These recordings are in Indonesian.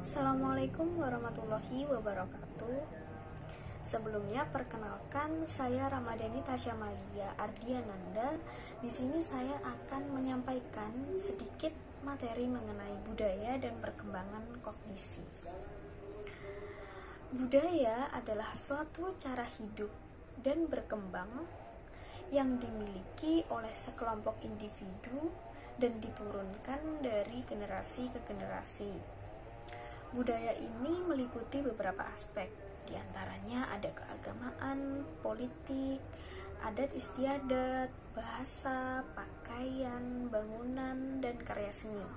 Assalamualaikum warahmatullahi wabarakatuh. Sebelumnya perkenalkan, saya Ramadhani Tasya Malia Ardiananda. Di sini saya akan menyampaikan sedikit materi mengenai budaya dan perkembangan kognisi. Budaya adalah suatu cara hidup dan berkembang yang dimiliki oleh sekelompok individu dan diturunkan dari generasi ke generasi. Budaya ini meliputi beberapa aspek, diantaranya ada keagamaan, politik, adat istiadat, bahasa, pakaian, bangunan, dan karya seni.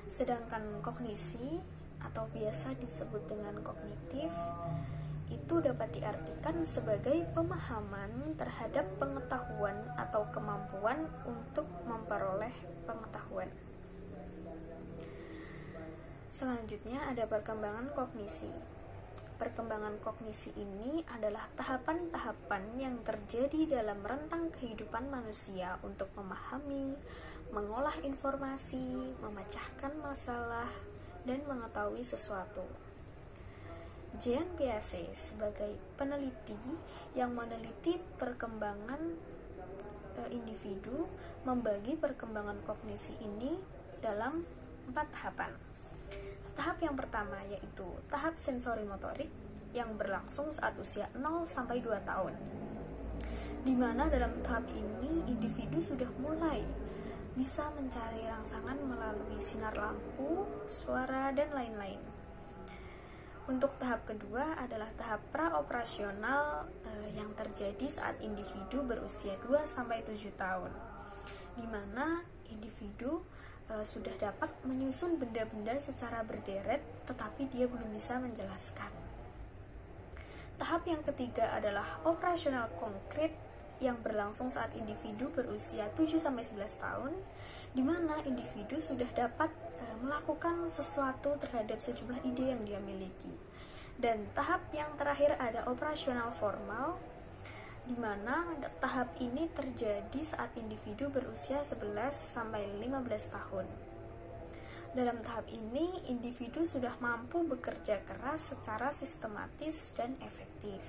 Sedangkan kognisi atau biasa disebut dengan kognitif itu dapat diartikan sebagai pemahaman terhadap pengetahuan atau kemampuan untuk memperoleh pengetahuan. Selanjutnya ada perkembangan kognisi. Perkembangan kognisi ini adalah tahapan-tahapan yang terjadi dalam rentang kehidupan manusia untuk memahami, mengolah informasi, memecahkan masalah, dan mengetahui sesuatu. Jean Piaget sebagai peneliti yang meneliti perkembangan individu membagi perkembangan kognisi ini dalam 4 tahapan. Tahap yang pertama yaitu tahap sensorimotorik yang berlangsung saat usia 0-2 tahun, di mana dalam tahap ini individu sudah mulai bisa mencari rangsangan melalui sinar lampu, suara, dan lain-lain. Untuk tahap kedua adalah tahap praoperasional yang terjadi saat individu berusia 2-7 tahun, di mana individu sudah dapat menyusun benda-benda secara berderet, tetapi dia belum bisa menjelaskan. Tahap yang ketiga adalah operasional konkret yang berlangsung saat individu berusia 7-11 tahun, di mana individu sudah dapat melakukan sesuatu terhadap sejumlah ide yang dia miliki. Dan tahap yang terakhir ada operasional formal, di mana tahap ini terjadi saat individu berusia 11-15 tahun. Dalam tahap ini, individu sudah mampu bekerja keras secara sistematis dan efektif.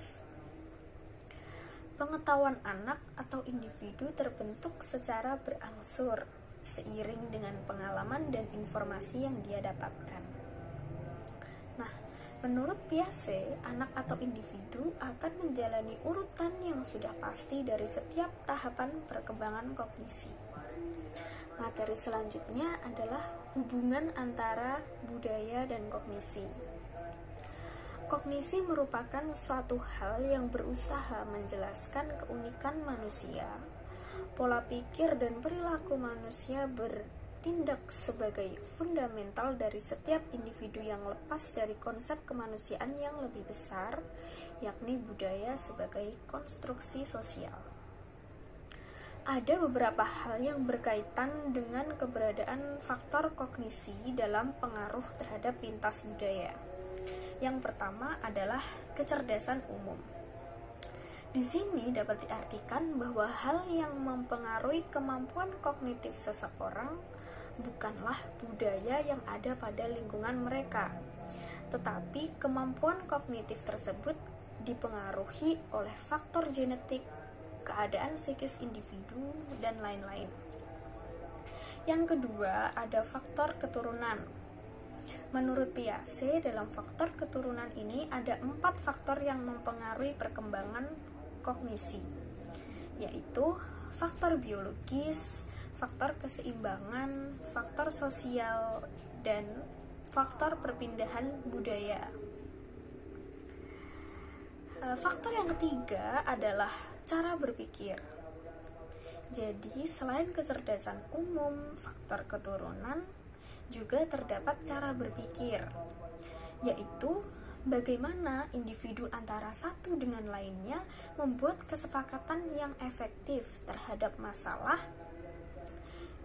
Pengetahuan anak atau individu terbentuk secara berangsur, seiring dengan pengalaman dan informasi yang dia dapatkan. Nah, menurut Piaget, anak atau individu akan menjalani urutan yang sudah pasti dari setiap tahapan perkembangan kognisi. Materi selanjutnya adalah hubungan antara budaya dan kognisi. Kognisi merupakan suatu hal yang berusaha menjelaskan keunikan manusia, pola pikir dan perilaku manusia bertindak sebagai fundamental dari setiap individu yang lepas dari konsep kemanusiaan yang lebih besar, yakni budaya sebagai konstruksi sosial. Ada beberapa hal yang berkaitan dengan keberadaan faktor kognisi dalam pengaruh terhadap lintas budaya. Yang pertama adalah kecerdasan umum. Di sini dapat diartikan bahwa hal yang mempengaruhi kemampuan kognitif seseorang bukanlah budaya yang ada pada lingkungan mereka, tetapi kemampuan kognitif tersebut dipengaruhi oleh faktor genetik, keadaan psikis individu, dan lain-lain. Yang kedua, ada faktor keturunan. Menurut Piaget, dalam faktor keturunan ini ada 4 faktor yang mempengaruhi perkembangan kognisi, yaitu faktor biologis, faktor keseimbangan, faktor sosial, dan faktor perpindahan budaya. Faktor yang ketiga adalah cara berpikir. Jadi, selain kecerdasan umum, faktor keturunan juga terdapat cara berpikir, yaitu bagaimana individu antara satu dengan lainnya membuat kesepakatan yang efektif terhadap masalah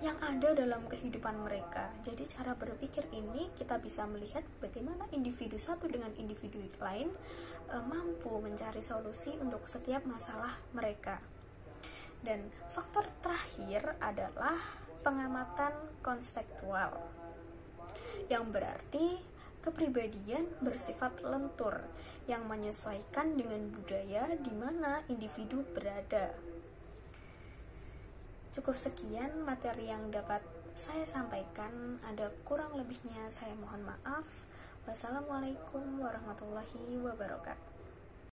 yang ada dalam kehidupan mereka. Jadi cara berpikir ini kita bisa melihat bagaimana individu satu dengan individu lain mampu mencari solusi untuk setiap masalah mereka. Dan faktor terakhir adalah pengamatan konstekstual. yang berarti kepribadian bersifat lentur yang menyesuaikan dengan budaya di mana individu berada. Cukup sekian materi yang dapat saya sampaikan, ada kurang lebihnya saya mohon maaf. Wassalamualaikum warahmatullahi wabarakatuh.